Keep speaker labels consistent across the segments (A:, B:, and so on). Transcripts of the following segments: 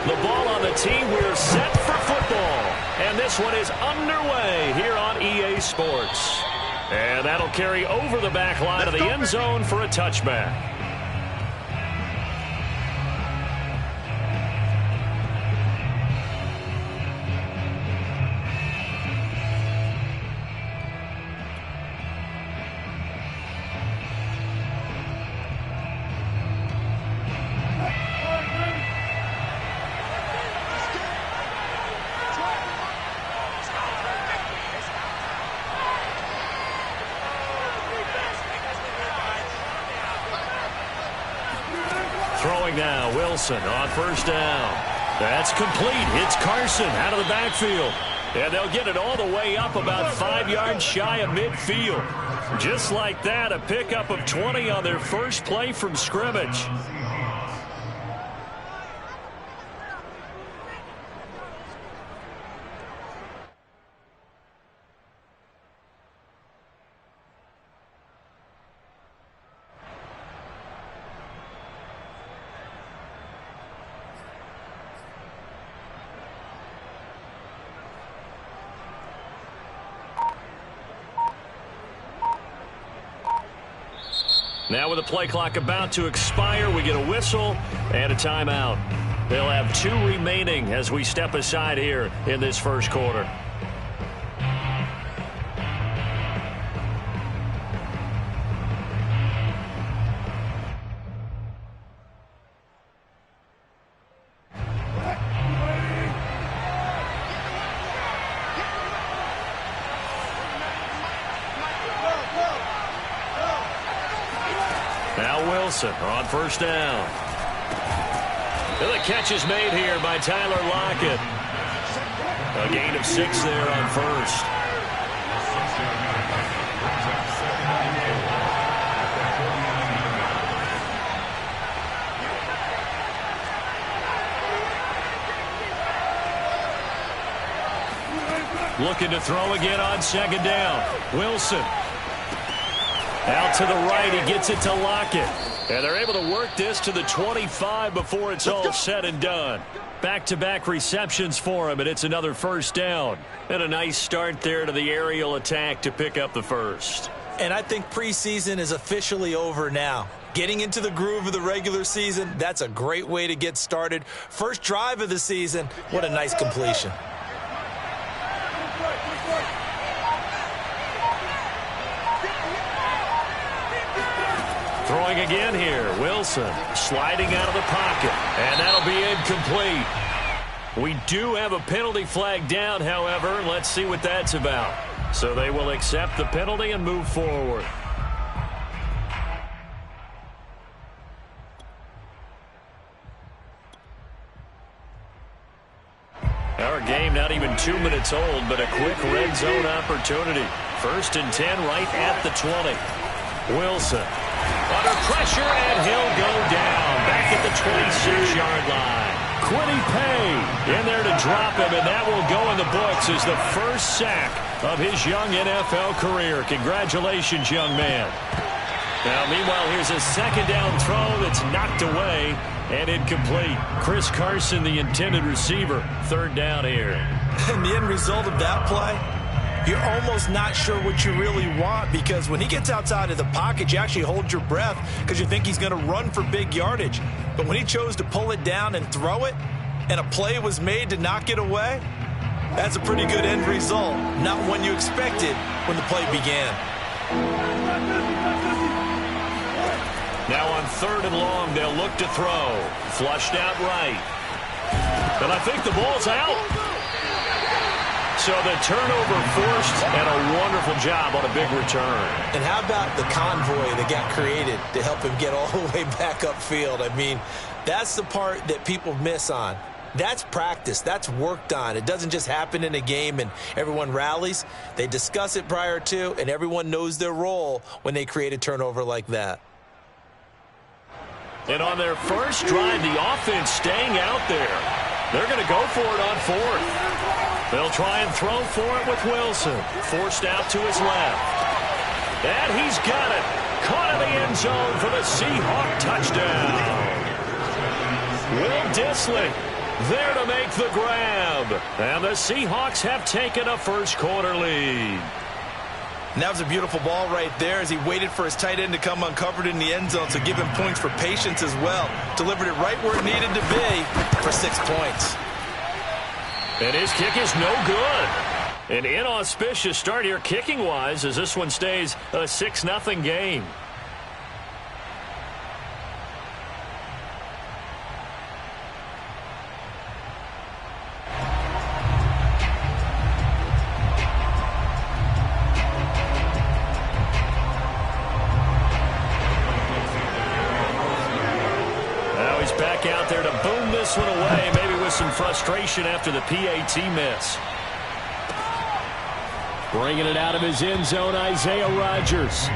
A: The ball on the tee. We're set for football. And this one is underway here on EA Sports. And that'll carry over the back line of the end zone for a touchback. Throwing now, Wilson on first down. That's complete. It's Carson out of the backfield. And they'll get it all the way up about 5 yards shy of midfield. Just like that, a pickup of 20 on their first play from scrimmage. Now with the play clock about to expire, we get a whistle and a timeout. They'll have 2 remaining as we step aside here in this first quarter. On first down. And the catch is made here by Tyler Lockett. A gain of 6 there on first. Looking to throw again on second down. Wilson. Out to the right, he gets it to Lockett. And they're able to work this to the 25 before it's all said and done. Back-to-back receptions for him, and it's another first down. And a nice start there to the aerial attack to pick up the first.
B: And I think preseason is officially over now. Getting into the groove of the regular season, that's a great way to get started. First drive of the season, what a nice completion.
A: Throwing again here, Wilson sliding out of the pocket, and that'll be incomplete. We do have a penalty flag down, however. Let's see what that's about. So they will accept the penalty and move forward. Our game not even 2 minutes old, but a quick red zone opportunity. 1st and 10 right at the 20. Wilson. Under pressure, and he'll go down. Back at the 26-yard line. Kwity Paye in there to drop him, and that will go in the books as the first sack of his young NFL career. Congratulations, young man. Now, meanwhile, here's a second down throw that's knocked away and incomplete. Chris Carson, the intended receiver. 3rd down here.
B: And the end result of that play, you're almost not sure what you really want, because when he gets outside of the pocket, you actually hold your breath because you think he's going to run for big yardage. But when he chose to pull it down and throw it, and a play was made to knock it away, that's a pretty good end result. Not one you expected when the play began.
A: Now on 3rd and long, they'll look to throw. Flushed out right. And I think the ball's out. So the turnover forced, and a wonderful job on a big return.
B: And how about the convoy that got created to help him get all the way back upfield? I mean, that's the part that people miss on. That's practice. That's worked on. It doesn't just happen in a game and everyone rallies. They discuss it prior to, and everyone knows their role when they create a turnover like that.
A: And on their first drive, the offense staying out there. They're going to go for it on 4th. They'll try and throw for it with Wilson. Forced out to his left. And he's got it. Caught in the end zone for the Seahawk touchdown. Will Dissly There to make the grab. And the Seahawks have taken a first quarter lead.
B: And that was a beautiful ball right there as he waited for his tight end to come uncovered in the end zone, so give him points for patience as well. Delivered it right where it needed to be for 6 points.
A: And his kick is no good. An inauspicious start here kicking-wise as this one stays a 6-0 game. Back out there to boom this one away, maybe with some frustration after the PAT miss. Bringing it out of his end zone, Isaiah Rodgers.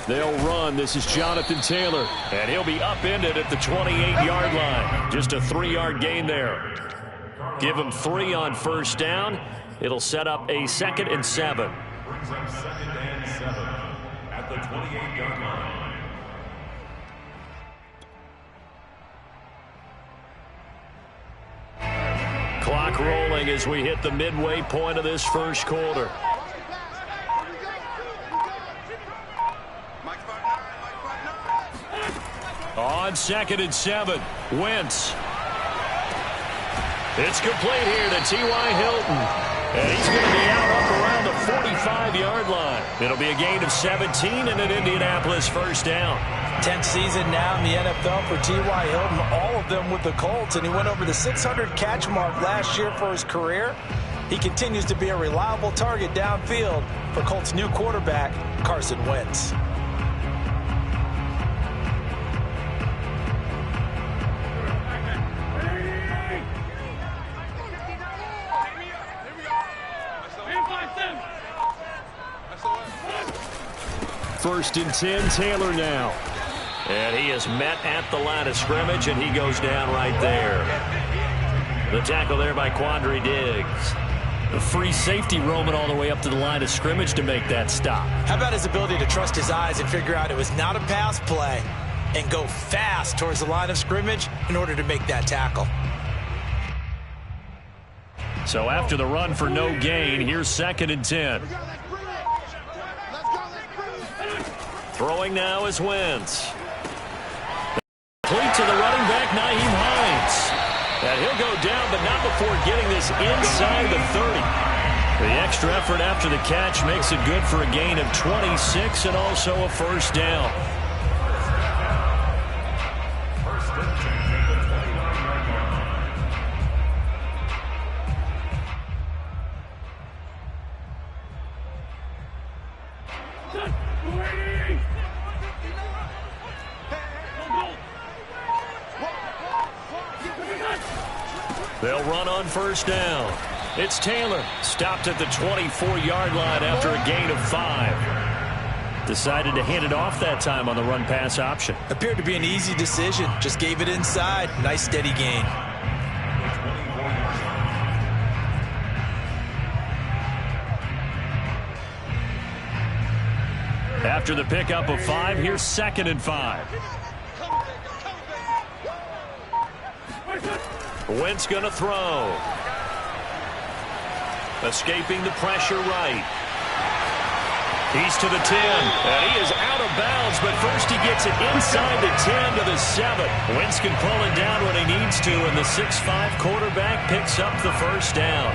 A: They'll run. This is Jonathan Taylor. And he'll be upended at the 28-yard line. Just a 3-yard gain there. Give him 3 on first down. It'll set up a 2nd and 7.
C: Brings up 2nd and 7 at the 28-yard line.
A: Clock rolling as we hit the midway point of this first quarter. On 2nd and 7, Wentz. It's complete here to T.Y. Hilton. And he's going to be out up around the 45-yard line. It'll be a gain of 17 and an Indianapolis first down.
B: 10th season now in the NFL for T.Y. Hilton, all of them with the Colts, and he went over the 600-catch mark last year for his career. He continues to be a reliable target downfield for Colts' new quarterback, Carson Wentz.
A: First and 10, Taylor now. And he is met at the line of scrimmage, and he goes down right there. The tackle there by Quandre Diggs. A free safety roaming all the way up to the line of scrimmage to make that stop.
B: How about his ability to trust his eyes and figure out it was not a pass play and go fast towards the line of scrimmage in order to make that tackle.
A: So after the run for no gain, here's 2nd and 10. Throwing now is Wentz. Complete to the running back, Nyheim Hines. And he'll go down, but not before getting this inside the 30. The extra effort after the catch makes it good for a gain of 26 and also a first down. They'll run on first down. It's Taylor, stopped at the 24-yard line after a gain of 5. Decided to hand it off that time on the run-pass option.
B: Appeared to be an easy decision. Just gave it inside. Nice, steady gain.
A: After the pickup of 5, here's 2nd and 5. Wentz going to throw. Escaping the pressure right. He's to the 10, and he is out of bounds, but first he gets it inside the 10 to the 7. Wentz can pull it down when he needs to, and the 6'5" quarterback picks up the first down.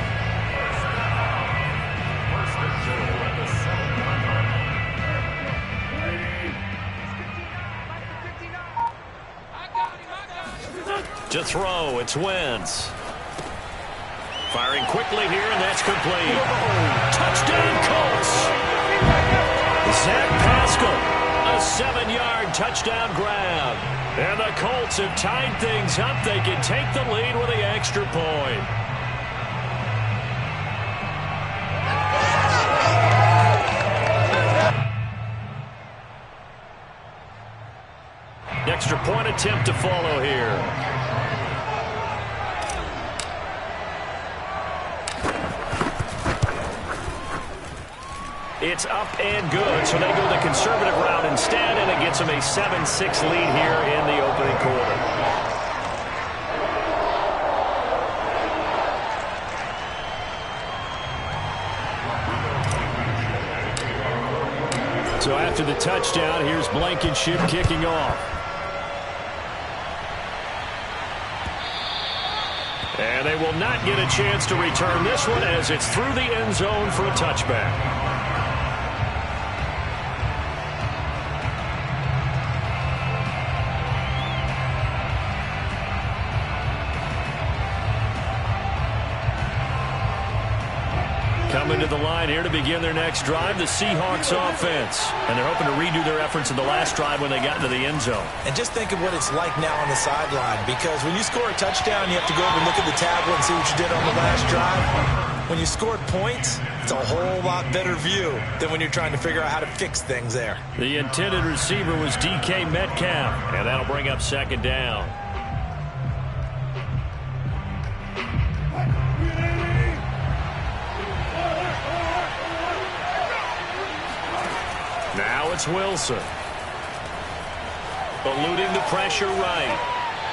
A: To throw, it's Wentz. Firing quickly here, and that's complete. Touchdown, Colts! Zach Pascal, a 7-yard touchdown grab. And the Colts have tied things up. They can take the lead with the extra point. Two-point attempt to follow here. It's up and good, so they go the conservative route instead, and it gets them a 7-6 lead here in the opening quarter. So after the touchdown, here's Blankenship kicking off. And they will not get a chance to return this one as it's through the end zone for a touchback. Coming to the line here to begin their next drive, the Seahawks offense. And they're hoping to redo their efforts in the last drive when they got into the end zone.
B: And just think of what it's like now on the sideline, because when you score a touchdown, you have to go over and look at the tablet and see what you did on the last drive. When you scored points, it's a whole lot better view than when you're trying to figure out how to fix things there.
A: The intended receiver was DK Metcalf, and that'll bring up second down. Now it's Wilson. Eluding the pressure right.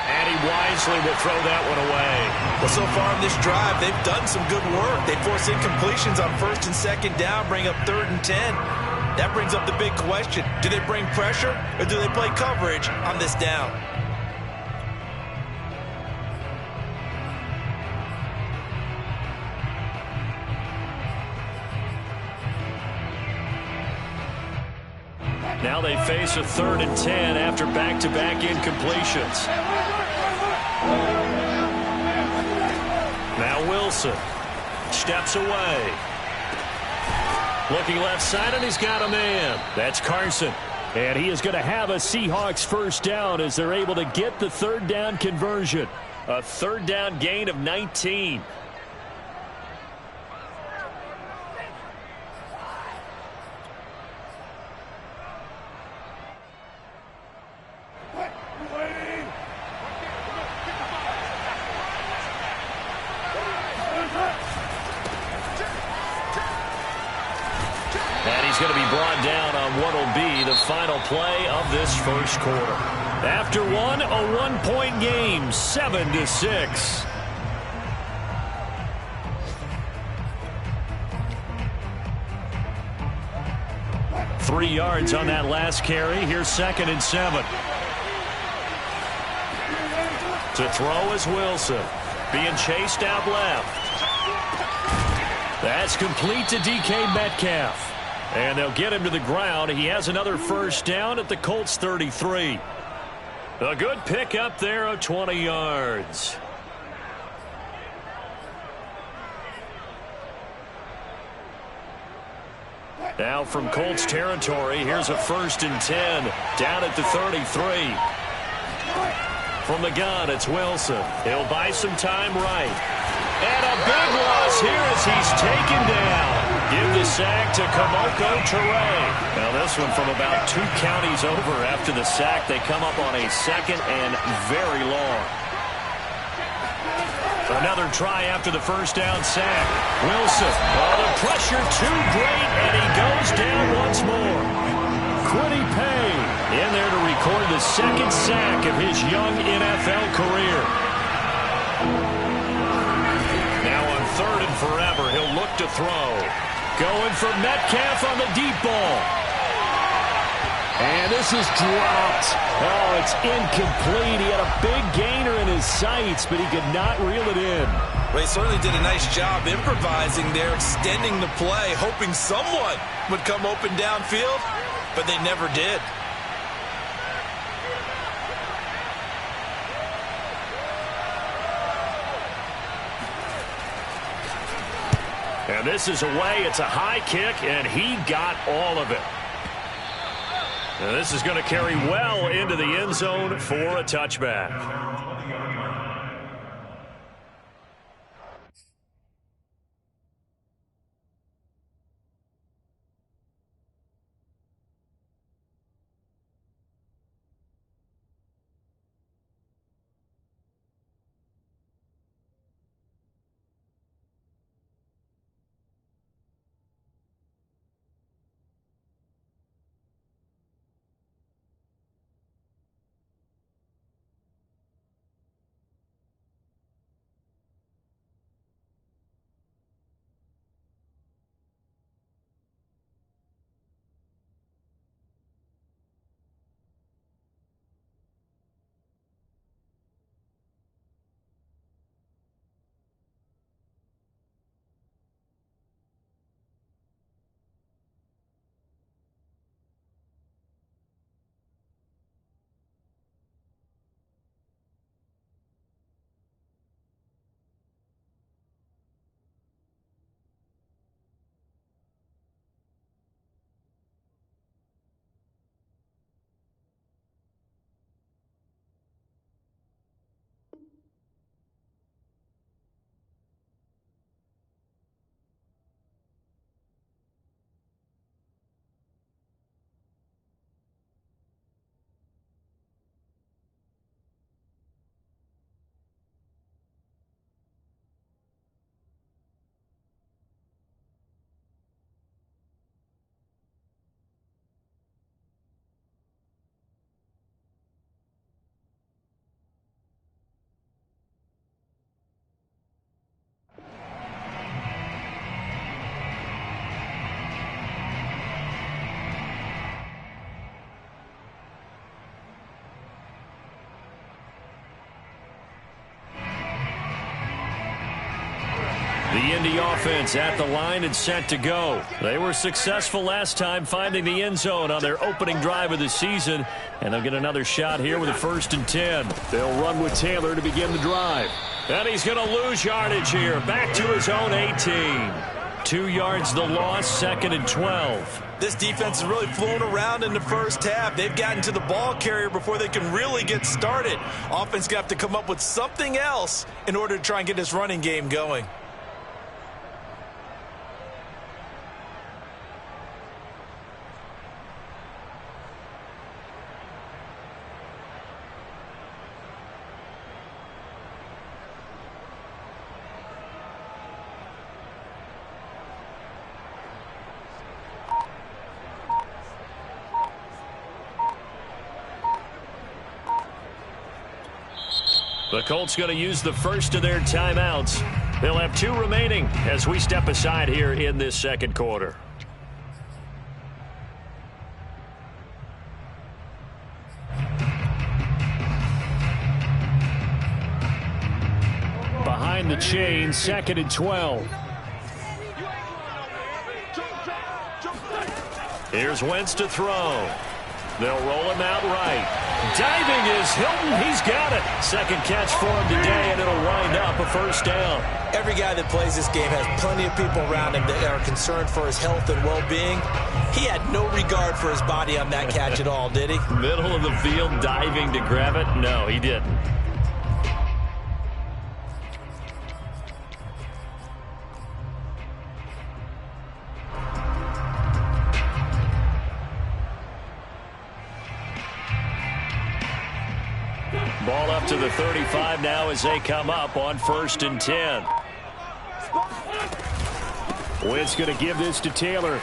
A: And he wisely will throw that one away.
B: Well, so far in this drive, they've done some good work. They force incompletions on first and second down, bring up 3rd and 10. That brings up the big question. Do they bring pressure or do they play coverage on this down?
A: Now they face a 3rd and 10 after back-to-back incompletions. Now Wilson steps away. Looking left side, and he's got a man. That's Carson. And he is going to have a Seahawks first down as they're able to get the 3rd down conversion. A 3rd down gain of 19. And he's going to be brought down on what will be the final play of this first quarter. After one, a 1-point game, 7-6. Three yards on that last carry. Here's 2nd and 7. To throw is Wilson. Being chased out left. That's complete to DK Metcalf. And they'll get him to the ground. He has another first down at the Colts 33. A good pick up there of 20 yards. Now from Colts territory, here's a 1st and 10 down at the 33. From the gun, it's Wilson. He'll buy some time right. And a big loss here as he's taken down. Give the sack to Kamoko Toure. Now this one from about 2 counties over after the sack. They come up on a 2nd and very long. Another try after the first down sack. Wilson. Oh, the pressure too great, and he goes down once more. Kwity Paye in there to record the 2nd sack of his young NFL career. Now on 3rd and forever, he'll look to throw. Going for Metcalf on the deep ball. And this is dropped. Oh, it's incomplete. He had a big gainer in his sights, but he could not reel it in.
B: Well, he certainly did a nice job improvising there, extending the play, hoping someone would come open downfield, but they never did.
A: And this is away. It's a high kick, and he got all of it. And this is going to carry well into the end zone for a touchback. Indy offense at the line and set to go. They were successful last time finding the end zone on their opening drive of the season, and they'll get another shot here with a 1st and 10. They'll run with Taylor to begin the drive. And he's going to lose yardage here. Back to his own 18. 2 yards the loss, 2nd and 12.
B: This defense has really flown around in the first half. They've gotten to the ball carrier before they can really get started. Offense got to come up with something else in order to try and get this running game going.
A: The Colts going to use the first of their timeouts. They'll have 2 remaining as we step aside here in this second quarter. Behind the chain, 2nd and 12. Here's Wentz to throw. They'll roll him out right. Diving is Hilton. He's got it. Second catch for him today, and it'll wind up a 1st down.
B: Every guy that plays this game has plenty of people around him that are concerned for his health and well-being. He had no regard for his body on that catch at all, did he?
A: Middle of the field, diving to grab it? No, he didn't. Ball up to the 35 now as they come up on 1st and 10. Wentz going to give this to Taylor.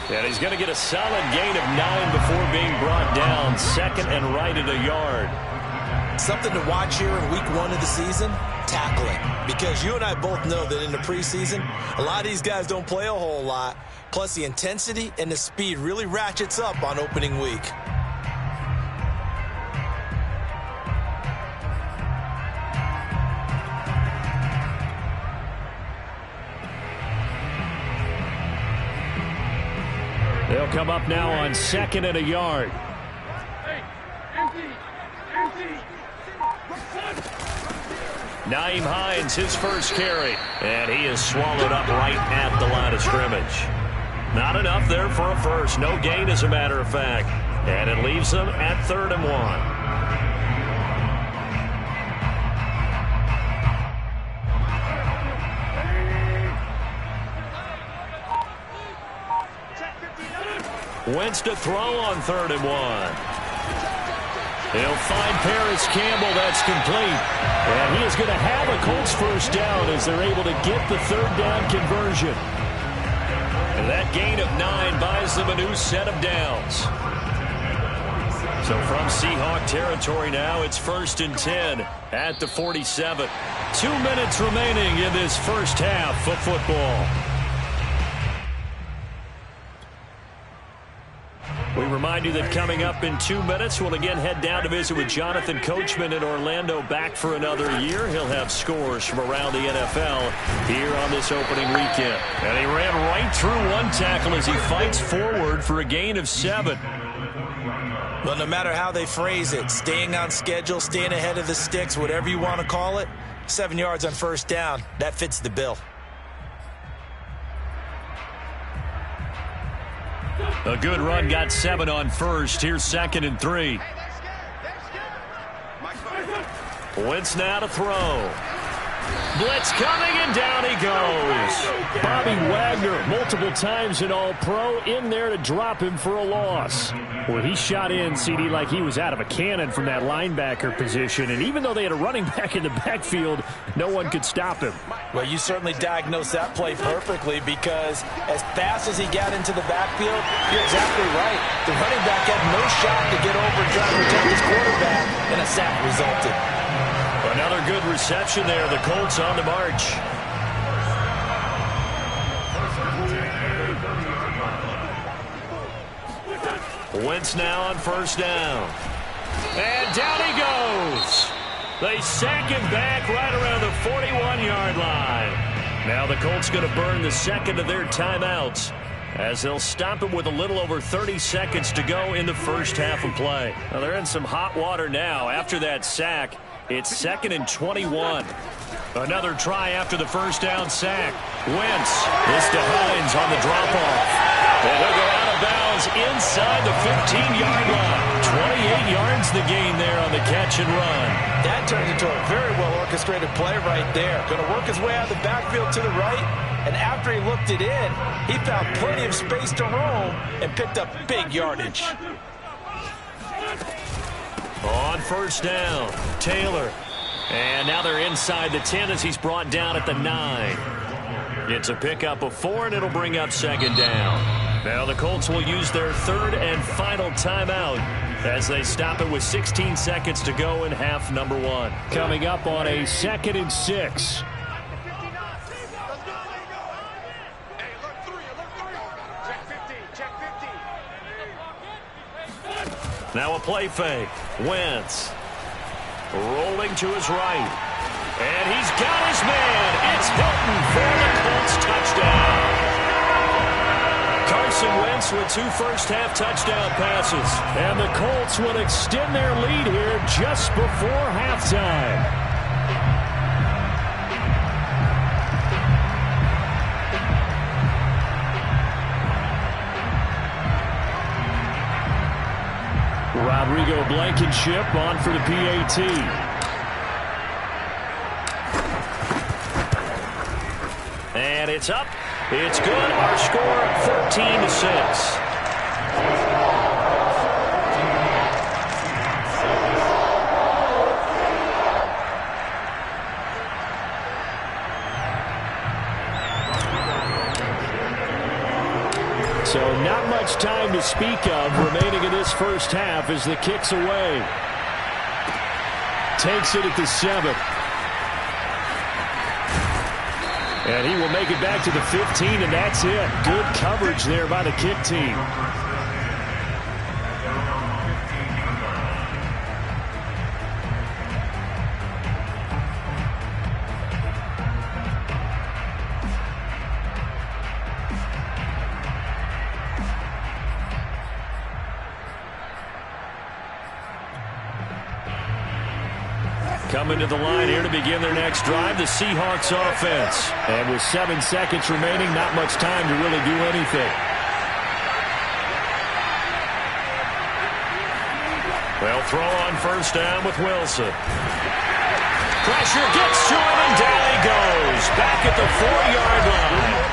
A: And he's going to get a solid gain of 9 before being brought down. 2nd and right at a yard.
B: Something to watch here in week 1 of the season, tackling. Because you and I both know that in the preseason, a lot of these guys don't play a whole lot. Plus the intensity and the speed really ratchets up on opening week.
A: They'll come up now on 2nd and a yard. Nyheim Hines, his first carry. And he is swallowed up right at the line of scrimmage. Not enough there for a first. No gain, as a matter of fact. And it leaves them at 3rd and 1. Wentz to throw on 3rd and 1. He'll find Paris Campbell. That's complete. And he is going to have a Colts 1st down as they're able to get the 3rd down conversion. And that gain of 9 buys them a new set of downs. So from Seahawk territory now, it's 1st and 10 at the 47. 2 minutes remaining in this first half of football. We remind you that coming up in 2 minutes, we'll again head down to visit with Jonathan Coachman in Orlando, back for another year. He'll have scores from around the NFL here on this opening weekend. And he ran right through one tackle as he fights forward for a gain of 7.
B: Well, no matter how they phrase it, staying on schedule, staying ahead of the sticks, whatever you want to call it, 7 yards on 1st down, that fits the bill.
A: A good run got 7 on 1st. Here's 2nd and 3. Wentz now to throw. Blitz coming, and down he goes. Bobby Wagner, multiple times an All-Pro, in there to drop him for a loss. Well, he shot in, CD, like he was out of a cannon from that linebacker position. And even though they had a running back in the backfield, no one could stop him.
B: Well, you certainly diagnosed that play perfectly, because as fast as he got into the backfield, you're exactly right. The running back had no shot to get over and try to protect his quarterback, and a sack resulted.
A: Another good reception there. The Colts on the march. Wentz now on 1st down. And down he goes. They sack him back right around the 41-yard line. Now the Colts going to burn the second of their timeouts as they'll stop it with a little over 30 seconds to go in the first half of play. Now they're in some hot water now after that sack. It's 2nd and 21. Another try after the first down sack. Wentz. This to Hines on the drop-off. And he'll go out of bounds inside the 15-yard line. 28 yards the gain there on the catch and run.
B: That turns into a very well-orchestrated play right there. Going to work his way out of the backfield to the right. And after he looked it in, he found plenty of space to roam and picked up big yardage.
A: On first down, Taylor. And now they're inside the 10 as he's brought down at the 9. It's a pickup of 4, and it'll bring up second down. Now the Colts will use their third and final timeout as they stop it with 16 seconds to go in half number 1. Coming up on a 2nd and 6. Now a play fake. Wentz rolling to his right. And he's got his man. It's Hilton for the Colts touchdown. Carson Wentz with 2 first-half touchdown passes. And the Colts will extend their lead here just before halftime. Rodrigo Blankenship on for the PAT. And it's up. It's good. Our score 14-6. So not much time to speak of remaining in this first half as the kick's away. Takes it at the 7. And he will make it back to the 15, and that's it. Good coverage there by the kick team. Coming to the line here to begin their next drive, the Seahawks offense. And with 7 seconds remaining, not much time to really do anything. They'll throw on first down with Wilson. Pressure gets to him, and down he goes. Back at the 4-yard line.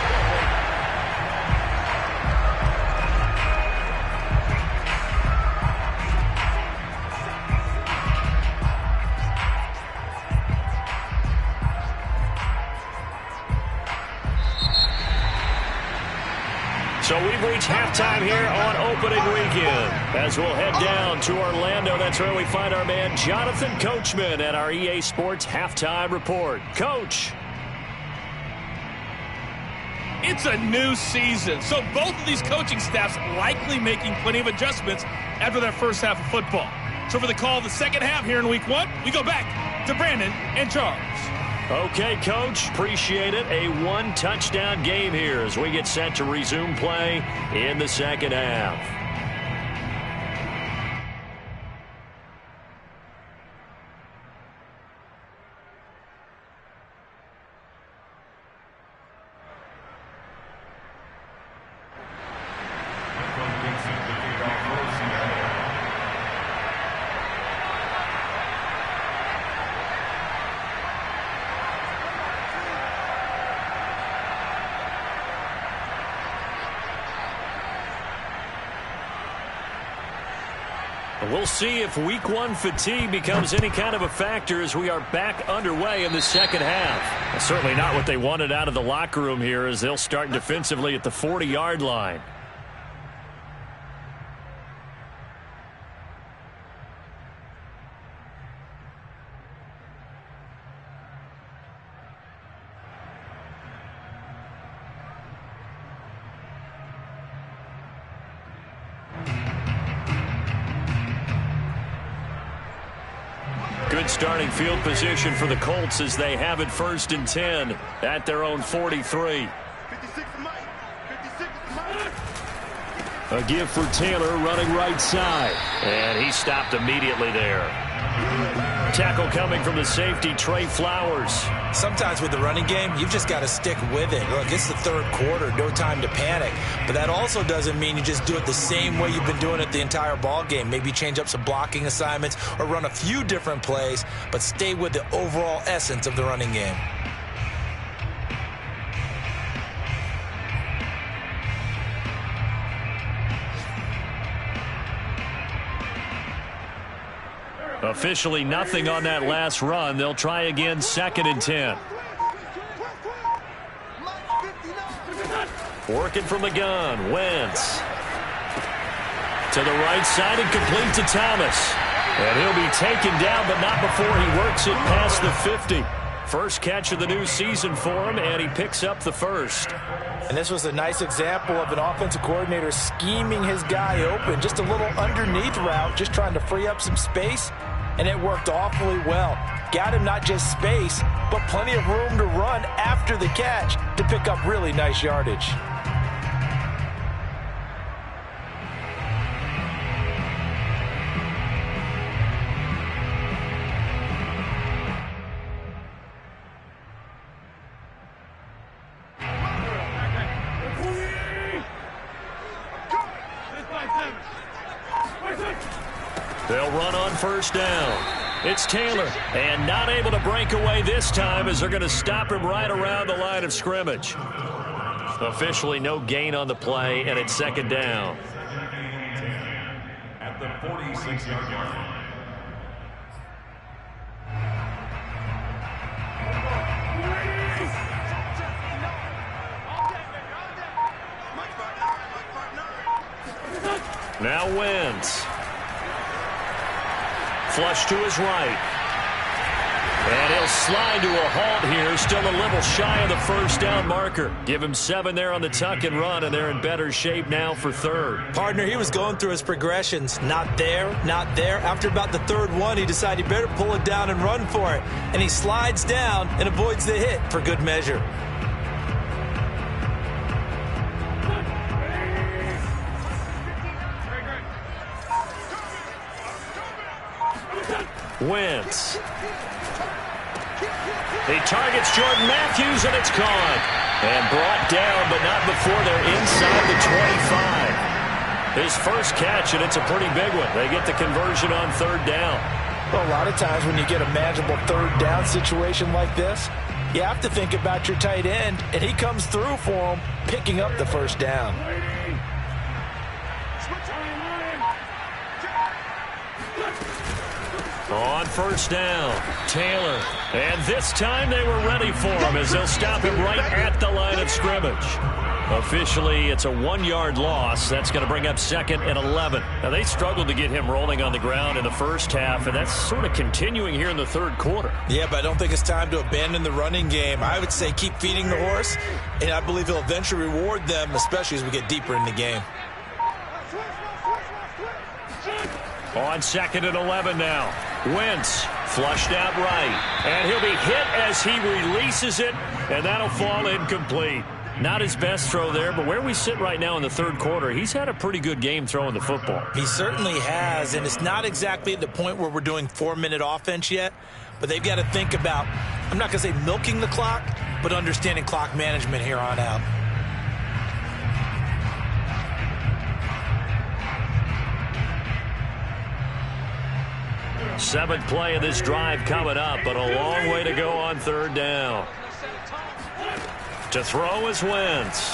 A: So we've reached halftime here on opening weekend. As we'll head down to Orlando, that's where we find our man Jonathan Coachman at our EA Sports Halftime Report. Coach.
D: It's a new season, so both of these coaching staffs likely making plenty of adjustments after their first half of football. So for the call of the second half here in Week 1, we go back to Brandon and Charles.
A: Okay, Coach, appreciate it. A 1-touchdown game here as we get set to resume play in the second half. We'll see if Week 1 fatigue becomes any kind of a factor as we are back underway in the second half. Well, certainly not what they wanted out of the locker room here as they'll start defensively at the 40-yard line. Good starting field position for the Colts as they have it 1st and 10 at their own 43. A give for Taylor running right side. And he stopped immediately there. Tackle coming from the safety, Trey Flowers.
B: Sometimes with the running game, you've just got to stick with it. Look, it's the 3rd quarter, no time to panic. But that also doesn't mean you just do it the same way you've been doing it the entire ball game. Maybe change up some blocking assignments or run a few different plays, but stay with the overall essence of the running game.
A: Officially nothing on that last run. They'll try again 2nd and 10. Working from the gun. Wentz. To the right side and complete to Thomas. And he'll be taken down, but not before he works it past the 50. First catch of the new season for him, and he picks up the 1st.
B: And this was a nice example of an offensive coordinator scheming his guy open. Just a little underneath route, just trying to free up some space, and it worked awfully well. Got him not just space, but plenty of room to run after the catch to pick up really nice yardage.
A: They'll run on 1st down. It's Taylor, and not able to break away this time as they're going to stop him right around the line of scrimmage. Officially no gain on the play, and it's 2nd down.
C: At the 46-yard line.
A: Now Wentz. Flush to his right. And he'll slide to a halt here. Still a little shy of the 1st down marker. Give him 7 there on the tuck and run, and they're in better shape now for 3rd.
B: Partner, he was going through his progressions. Not there, not there. After about the 3rd one, he decided he better pull it down and run for it. And he slides down and avoids the hit for good measure.
A: Wentz. He targets Jordan Matthews, and it's caught. And brought down, but not before they're inside the 25. His first catch, and it's a pretty big one. They get the conversion on 3rd down.
B: Well, a lot of times when you get a manageable 3rd down situation like this, you have to think about your tight end, and he comes through for him, picking up the 1st down.
A: On 1st down, Taylor. And this time they were ready for him as they'll stop him right at the line of scrimmage. Officially, it's a 1-yard loss. That's going to bring up 2nd and 11. Now, they struggled to get him rolling on the ground in the first half, and that's sort of continuing here in the 3rd quarter.
B: Yeah, but I don't think it's time to abandon the running game. I would say keep feeding the horse, and I believe he'll eventually reward them, especially as we get deeper in the game.
A: On 2nd and 11 now. Wentz flushed out right. And he'll be hit as he releases it, and that'll fall incomplete. Not his best throw there, but where we sit right now in the 3rd quarter, he's had a pretty good game throwing the football.
B: He certainly has, and it's not exactly at the point where we're doing 4-minute offense yet, but they've got to think about, I'm not going to say milking the clock, but understanding clock management here on out.
A: Seventh play of this drive coming up, but a long way to go on 3rd down. To throw is Wentz.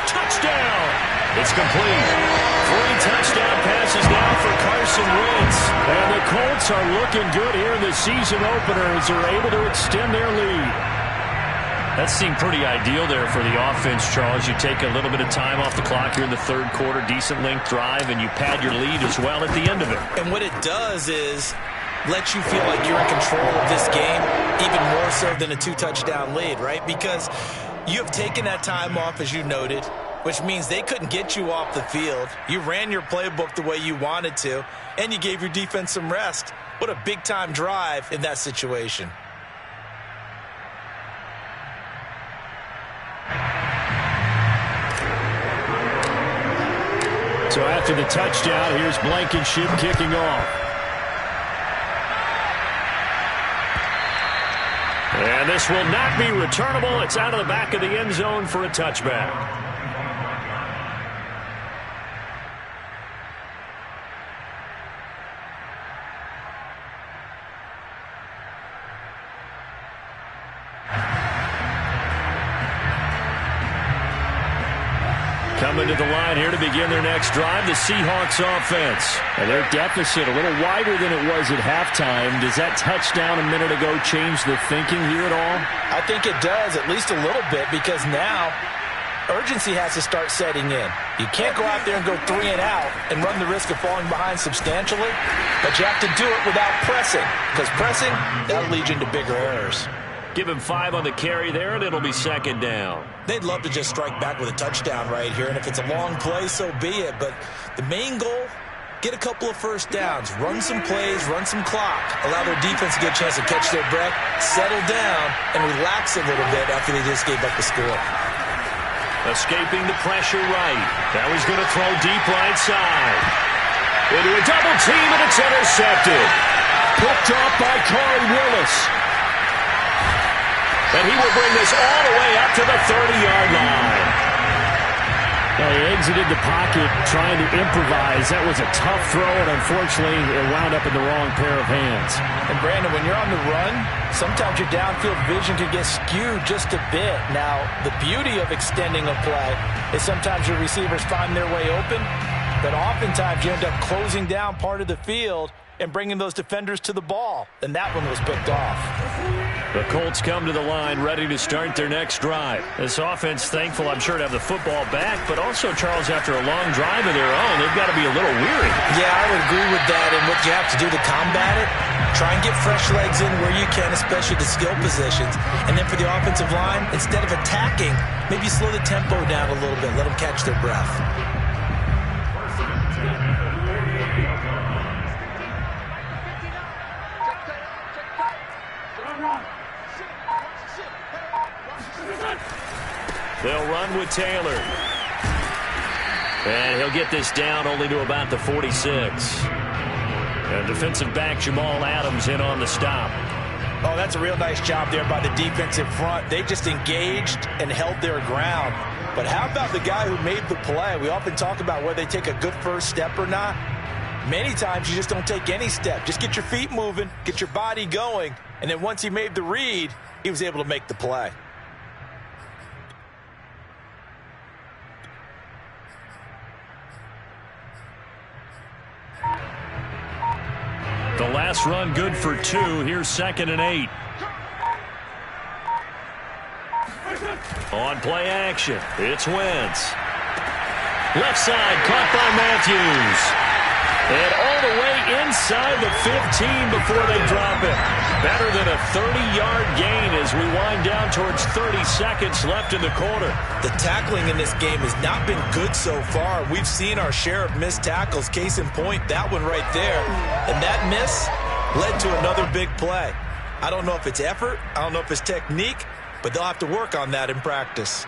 A: Touchdown! It's complete. 3 touchdown passes now for Carson Wentz. And the Colts are looking good here in the season opener as they're able to extend their lead. That seemed pretty ideal there for the offense, Charles. You take a little bit of time off the clock here in the 3rd quarter, decent length drive, and you pad your lead as well at the end of it.
B: And what it does is let you feel like you're in control of this game, even more so than a 2-touchdown lead, right? Because you have taken that time off, as you noted, which means they couldn't get you off the field. You ran your playbook the way you wanted to, and you gave your defense some rest. What a big-time drive in that situation.
A: So after the touchdown, here's Blankenship kicking off. And this will not be returnable. It's out of the back of the end zone for a touchback. Coming to the line here to begin their next drive, the Seahawks offense. And their deficit a little wider than it was at halftime. Does that touchdown a minute ago change the thinking here at all?
B: I think it does, at least a little bit, because now urgency has to start setting in. You can't go out there and go 3 and out and run the risk of falling behind substantially, but you have to do it without pressing, because pressing, that'll lead you into bigger errors.
A: Give him 5 on the carry there, and it'll be second down.
B: They'd love to just strike back with a touchdown right here, and if it's a long play, so be it. But the main goal, get a couple of first downs, run some plays, run some clock, allow their defense to get a chance to catch their breath, settle down, and relax a little bit after they just gave up the score.
A: Escaping the pressure right. Now he's going to throw deep right side. Into a double team, and it's intercepted. Picked off by Corey Willis. And he will bring this all the way up to the 30-yard line. Well, he exited the pocket trying to improvise. That was a tough throw, and unfortunately, it wound up in the wrong pair of hands.
B: And, Brandon, when you're on the run, sometimes your downfield vision can get skewed just a bit. Now, the beauty of extending a play is sometimes your receivers find their way open, but oftentimes you end up closing down part of the field and bringing those defenders to the ball, and that one was picked off.
A: The Colts come to the line ready to start their next drive. This offense thankful, I'm sure, to have the football back, but also, Charles, after a long drive of their own, they've got to be a little weary.
B: Yeah, I would agree with that, and what you have to do to combat it, try and get fresh legs in where you can, especially the skill positions. And then for the offensive line, instead of attacking, maybe slow the tempo down a little bit, let them catch their breath.
A: They'll run with Taylor. And he'll get this down only to about the 46. And defensive back Jamal Adams in on the stop.
B: Oh, that's a real nice job there by the defensive front. They just engaged and held their ground. But how about the guy who made the play? We often talk about whether they take a good first step or not. Many times you just don't take any step. Just get your feet moving, get your body going, and then once he made the read, he was able to make the play.
A: The last run good for 2. Here's 2nd and 8. On play action, it's Wentz. Left side, caught by Matthews. And all the way inside the 15 before they drop it. Better than a 30-yard gain as we wind down towards 30 seconds left in the quarter.
B: The tackling in this game has not been good so far. We've seen our share of missed tackles. Case in point, that one right there. And that miss led to another big play. I don't know if it's effort. I don't know if it's technique. But they'll have to work on that in practice.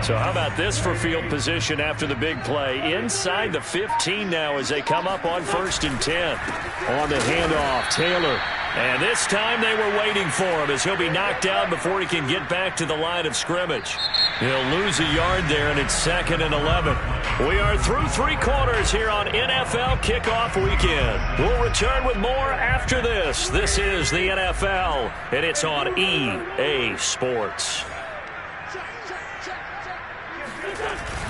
A: So how about this for field position after the big play? Inside the 15 now as they come up on 1st and 10. On the handoff, Taylor. And this time they were waiting for him as he'll be knocked down before he can get back to the line of scrimmage. He'll lose a yard there, and it's 2nd and 11. We are through 3 quarters here on NFL Kickoff Weekend. We'll return with more after this. This is the NFL, and it's on EA Sports.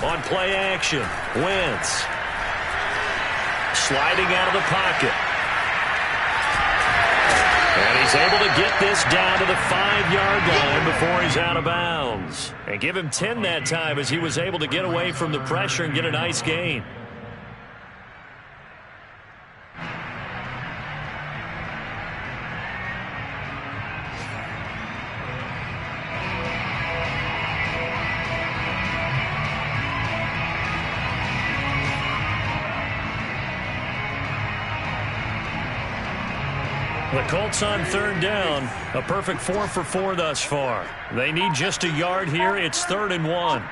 A: On play action, Wentz. Sliding out of the pocket. And he's able to get this down to the 5-yard line before he's out of bounds. And give him 10 that time as he was able to get away from the pressure and get a nice gain. The Colts on third down. A perfect 4 for 4 thus far. They need just a yard here. It's 3rd and 1.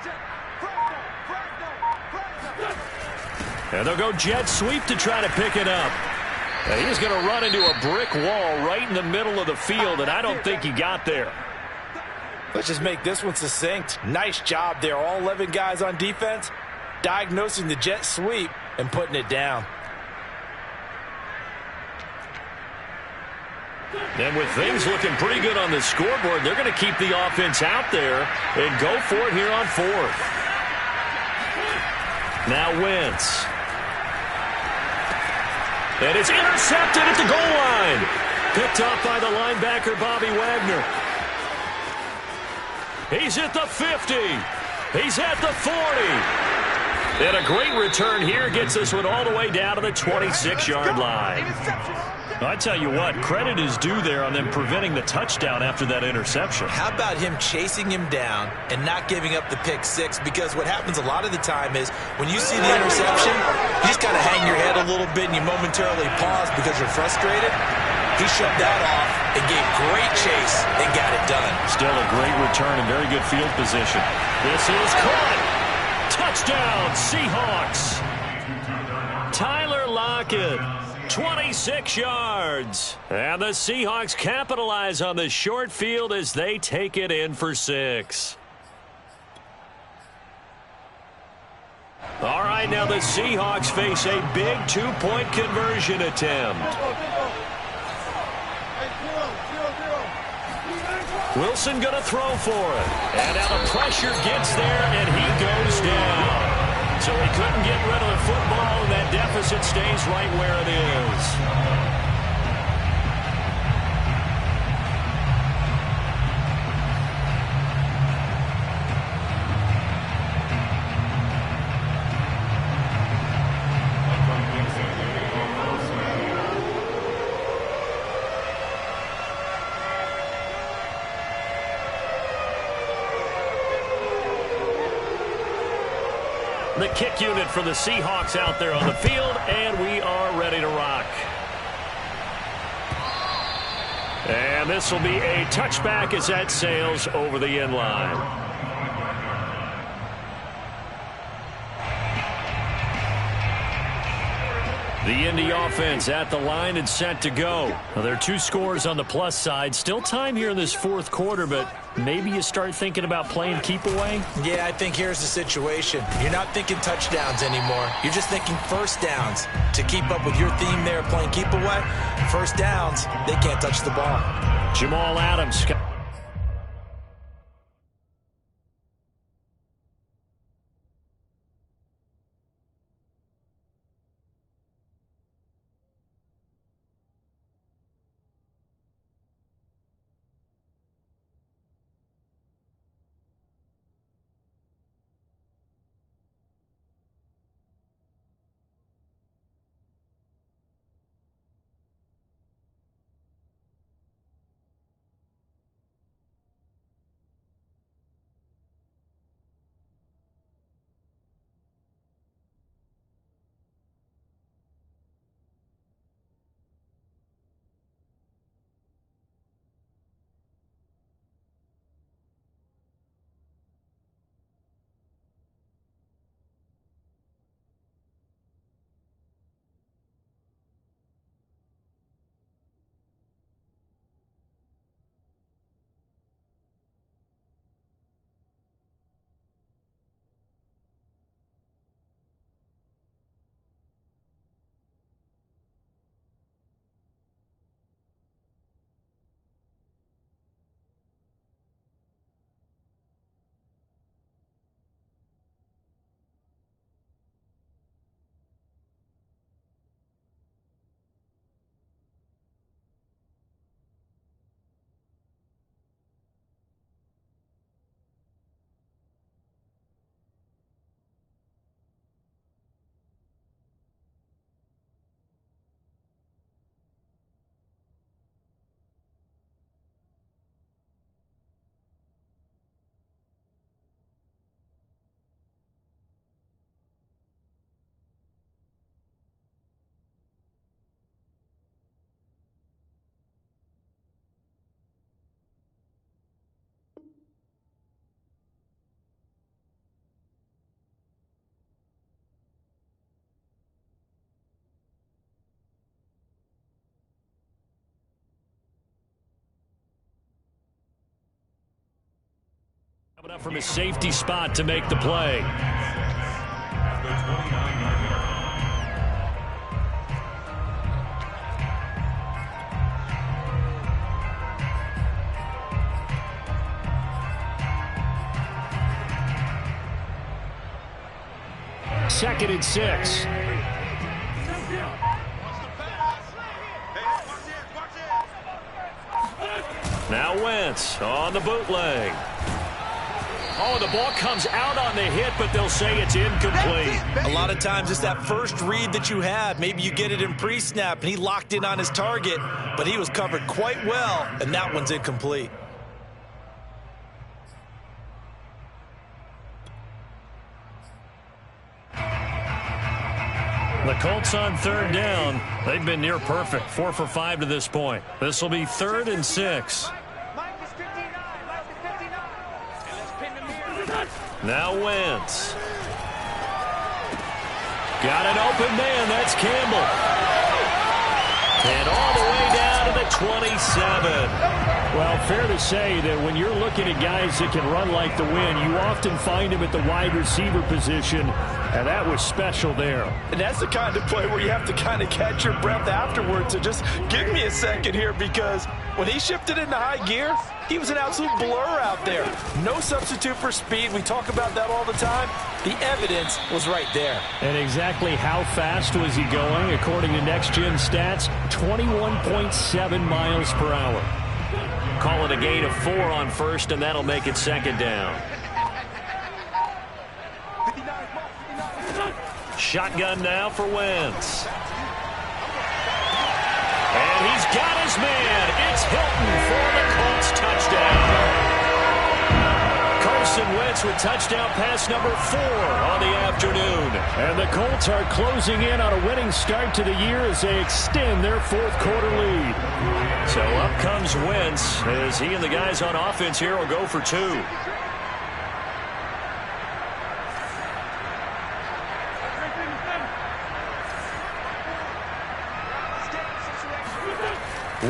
A: And they'll go jet sweep to try to pick it up. And he's going to run into a brick wall right in the middle of the field, and I don't think he got there.
B: Let's just make this one succinct. Nice job there. All 11 guys on defense diagnosing the jet sweep and putting it down.
A: And with things looking pretty good on the scoreboard, they're going to keep the offense out there and go for it here on 4th. Now Wentz. And it's intercepted at the goal line. Picked up by the linebacker, Bobby Wagner. He's at the 50. He's at the 40. And a great return here gets this one all the way down to the 26-yard line. I tell you what, credit is due there on them preventing the touchdown after that interception.
B: How about him chasing him down and not giving up the pick six? Because what happens a lot of the time is when you see the interception, you just kind of hang your head a little bit and you momentarily pause because you're frustrated. He shoved that off and gave great chase and got it done.
A: Still a great return and very good field position. This is caught. Touchdown, Seahawks. Tyler Lockett. 26 yards. And the Seahawks capitalize on the short field as they take it in for 6. All right, now the Seahawks face a big 2-point conversion attempt. Wilson going to throw for it. And now the pressure gets there, and he goes down. So he couldn't get rid of the football, and that deficit stays right where it is. The kick unit for the Seahawks out there on the field, and we are ready to rock. And this will be a touchback as that sails over the end line. The Indy offense at the line and set to go. Now, there are 2 scores on the plus side. Still time here in this 4th quarter, but maybe you start thinking about playing keep away?
B: Yeah, I think here's the situation. You're not thinking touchdowns anymore. You're just thinking first downs. To keep up with your theme there, playing keep away, first downs, they can't touch the ball.
A: Jamal Adams. Up from his safety spot to make the play.
C: At the 29-yard line.
A: Second and 6. Now Wentz on the bootleg. Oh, the ball comes out on the hit, but they'll say it's incomplete.
B: A lot of times it's that first read that you have. Maybe you get it in pre-snap, and he locked in on his target, but he was covered quite well, and that one's incomplete.
A: The Colts on third down. They've been near perfect, 4 for 5 to this point. This will be 3rd and 6. Now Wentz. Got an open man. That's Campbell. And all the way down to the 27. Well, fair to say that when you're looking at guys that can run like the wind, you often find them at the wide receiver position, and that was special there.
B: And that's the kind of play where you have to kind of catch your breath afterwards. So just give me a second here, because when he shifted into high gear, he was an absolute blur out there. No substitute for speed. We talk about that all the time. The evidence was right there.
A: And exactly how fast was he going? According to Next Gen Stats, 21.7 miles per hour. Call it a gain of 4 on first, and that'll make it 2nd down. Shotgun now for Wentz. And he's got his man. It's Hilton for the Colts touchdown. Carson Wentz with touchdown pass number 4 on the afternoon. And the Colts are closing in on a winning start to the year as they extend their 4th quarter lead. So up comes Wentz as he and the guys on offense here will go for 2.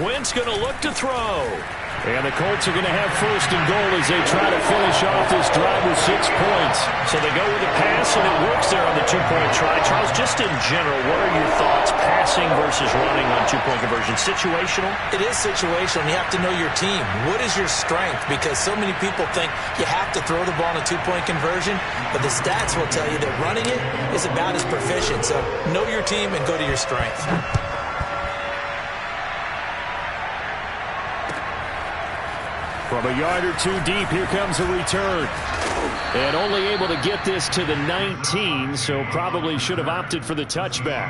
A: Wentz going to look to throw. And the Colts are going to have 1st and goal as they try to finish off this drive with 6 points. So they go with a pass, and it works there on the 2-point try. Charles, just in general, what are your thoughts passing versus running on 2-point conversion? Situational?
B: It is situational. You have to know your team. What is your strength? Because so many people think you have to throw the ball in a 2-point conversion, but the stats will tell you that running it is about as proficient. So know your team and go to your strength.
A: From a yard or 2 deep, here comes a return. And only able to get this to the 19, so probably should have opted for the touchback.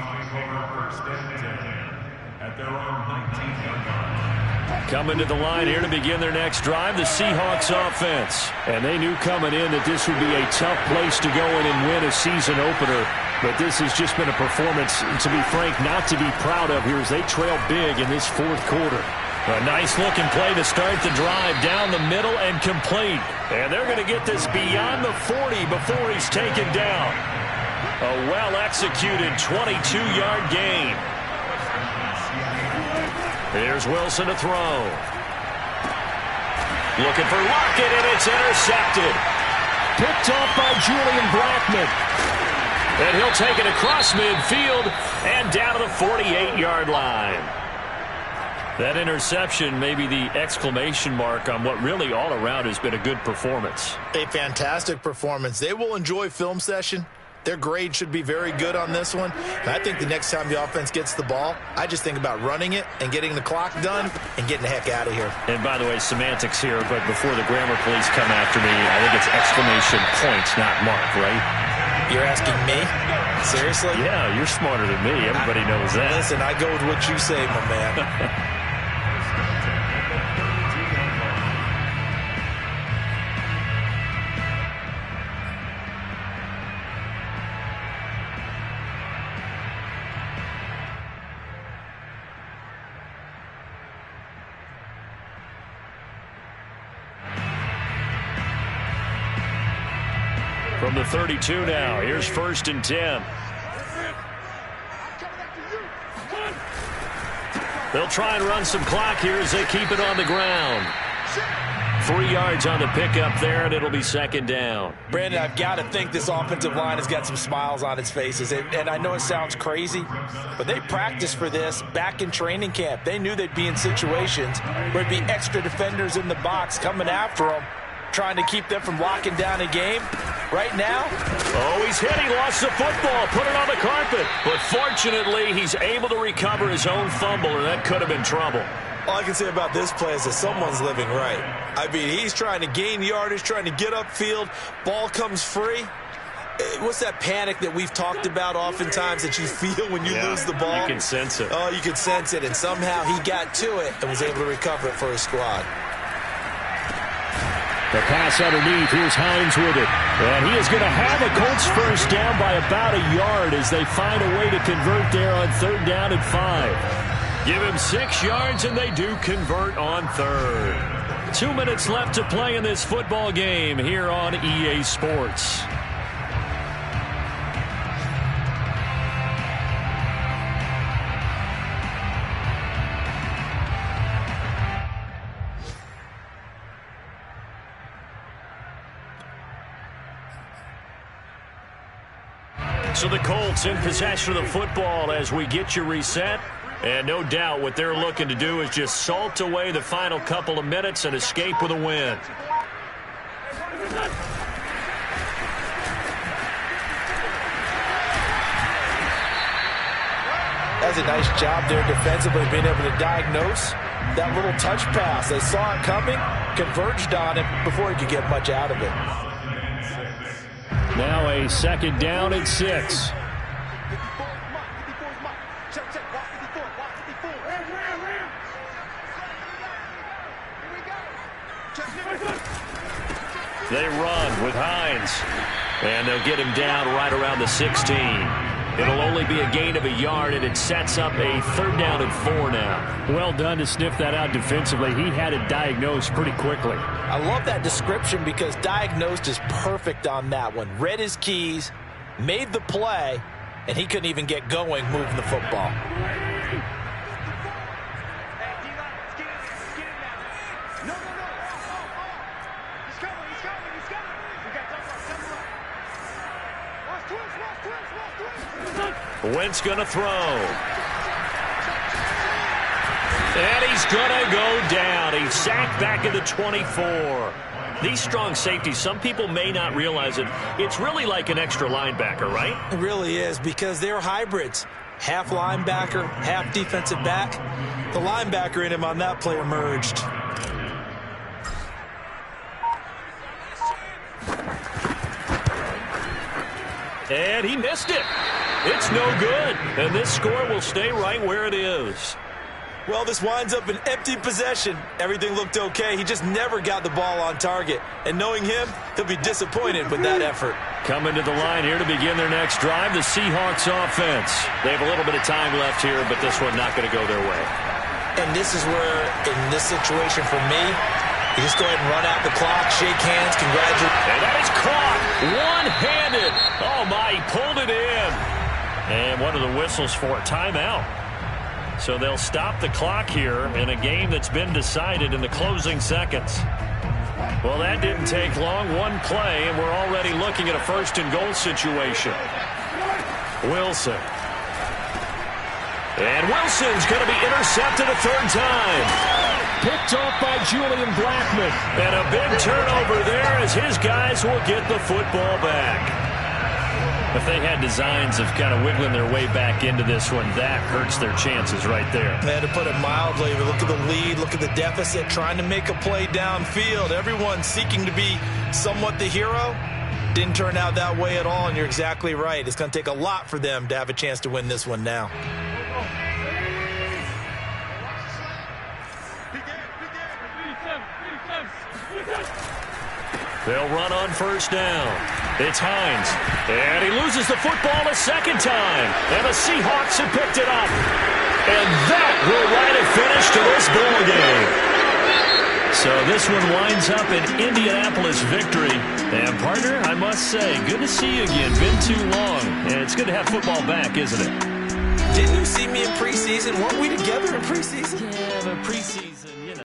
C: At their own 19-yard line.
A: Coming to the line here to begin their next drive, the Seahawks offense. And they knew coming in that this would be a tough place to go in and win a season opener. But this has just been a performance, to be frank, not to be proud of here as they trail big in this 4th quarter. A nice-looking play to start the drive down the middle and complete. And they're going to get this beyond the 40 before he's taken down. A well-executed 22-yard gain. Here's Wilson to throw. Looking for Lockett, and it's intercepted. Picked off by Julian Blackmon. And he'll take it across midfield and down to the 48-yard line. That interception may be the exclamation mark on what really all around has been a good performance.
B: A fantastic performance. They will enjoy film session. Their grade should be very good on this one. And I think the next time the offense gets the ball, I just think about running it and getting the clock done and getting the heck out of here.
A: And by the way, semantics here, but before the grammar police come after me, I think it's exclamation points, not mark, right?
B: You're asking me? Seriously?
A: Yeah, you're smarter than me. Everybody knows that.
B: Listen, I go with what you say, my man.
A: From the 32 now, here's 1st and 10. They'll try and run some clock here as they keep it on the ground. 3 yards on the pickup there, and it'll be second down.
B: Brandon, I've got to think this offensive line has got some smiles on its faces. And I know it sounds crazy, but they practiced for this back in training camp. They knew they'd be in situations where there'd be extra defenders in the box coming after them, trying to keep them from locking down a game. Right now,
A: oh, he's hit. He lost the football, put it on the carpet. But fortunately, he's able to recover his own fumble, and that could have been trouble.
B: all I can say about this play is that someone's living right. I mean, he's trying to gain yardage, trying to get upfield. Ball comes free. What's that panic that we've talked about oftentimes that you feel when you lose the ball?
A: You can sense it.
B: Oh, you can sense it. And somehow he got to it and was able to recover it for his squad.
A: The pass underneath. Here's Hines with it. And he is going to have a Colts first down by about a yard as they find a way to convert there on 3rd down and 5. Give him 6 yards, and they do convert on 3rd. 2 minutes left to play in this football game here on EA Sports. So the Colts in possession of the football as we get you reset. And no doubt what they're looking to do is just salt away the final couple of minutes and escape with a win.
B: That's a nice job there defensively, being able to diagnose that little touch pass. They saw it coming, converged on it before he could get much out of it.
A: Now a 2nd down and 6. They run with Hines. And they'll get him down right around the 16. It'll only be a gain of a yard, and it sets up a 3rd down and 4 now. Well done to sniff that out defensively. He had it diagnosed pretty quickly.
B: I love that description because diagnosed is perfect on that one. Read his keys, made the play, and he couldn't even get going moving the football.
A: Wentz going to throw. And he's going to go down. He's sacked back at the 24. These strong safeties, some people may not realize it. It's really like an extra linebacker, right?
B: It really is, because they're hybrids. Half linebacker, half defensive back. The linebacker in him on that play emerged.
A: And he missed it. It's no good. And this score will stay right where it is.
B: Well, this winds up an empty possession. Everything looked okay. He just never got the ball on target. And knowing him, he'll be disappointed with that effort.
A: Coming to the line here to begin their next drive, the Seahawks offense. They have a little bit of time left here, but this one not going to go their way.
B: And this is where, in this situation for me, you just go ahead and run out the clock, shake hands, congratulate.
A: And that is caught one-handed. Oh, my, he pulled it in. And one of the whistles for a timeout. So they'll stop the clock here in a game that's been decided in the closing seconds. Well, that didn't take long. One play, and we're already looking at a 1st and goal situation. Wilson. And Wilson's going to be intercepted a 3rd time. Picked off by Julian Blackmon. And a big turnover there as his guys will get the football back. If they had designs of kind of wiggling their way back into this one, that hurts their chances right there.
B: Man, to put it mildly, look at the lead, look at the deficit, trying to make a play downfield. Everyone seeking to be somewhat the hero. Didn't turn out that way at all, and you're exactly right. It's going to take a lot for them to have a chance to win this one now.
A: They'll run on 1st down. It's Hines. And he loses the football a 2nd time. And the Seahawks have picked it up. And that will write a finish to this ball game. So this one winds up an Indianapolis victory. And, partner, I must say, good to see you again. Been too long. And it's good to have football back, isn't it?
B: Didn't you see me in preseason? Weren't we together in preseason?
A: Yeah, but preseason,